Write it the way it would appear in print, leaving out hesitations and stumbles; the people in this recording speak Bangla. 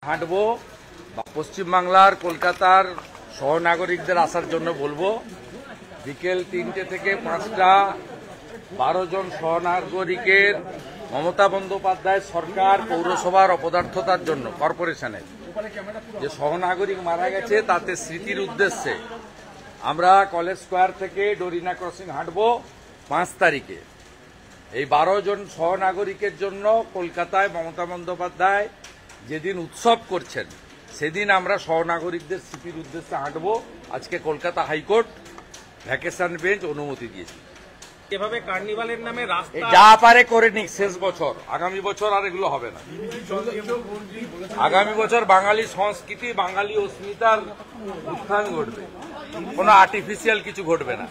হাঁটবো বা পশ্চিমবাংলার কলকাতার সহনাগরিকদের আসার জন্য বলবো বিকেল 3টে থেকে 5টা 12 জন সহনাগরিকের মমতা বন্দ্যোপাধ্যায় সরকার পৌরসভার অপদার্থতার জন্য কর্পোরেশনের যে সহনাগরিক মারা গেছে তাতে স্মৃতির উদ্দেশ্যে আমরা কলেজ স্কোয়ার থেকে ডোরিনা ক্রসিং হাঁটবো 5 তারিখে। এই 12 জন সহনাগরিকের জন্য কলকাতায় মমতা বন্দ্যোপাধ্যায় যেদিন উৎসব করছেন সেদিন আমরা সহনাগরিকদের স্মৃতির উদ্দেশ্যে হাঁটবো। আজকে কলকাতা হাইকোর্ট ভ্যাকেশন বেঞ্চ অনুমতি দিয়েছে। এভাবে কার্নিভালের নামে রাস্তা যা পারে করে নিক, শেষ বছর, আগামী বছর আর এগুলো হবে না। আগামী বছর বাঙালি সংস্কৃতি বাঙালি অস্মিতার উত্থান ঘটবে, কোনো আর্টিফিশিয়াল কিছু ঘটবে না।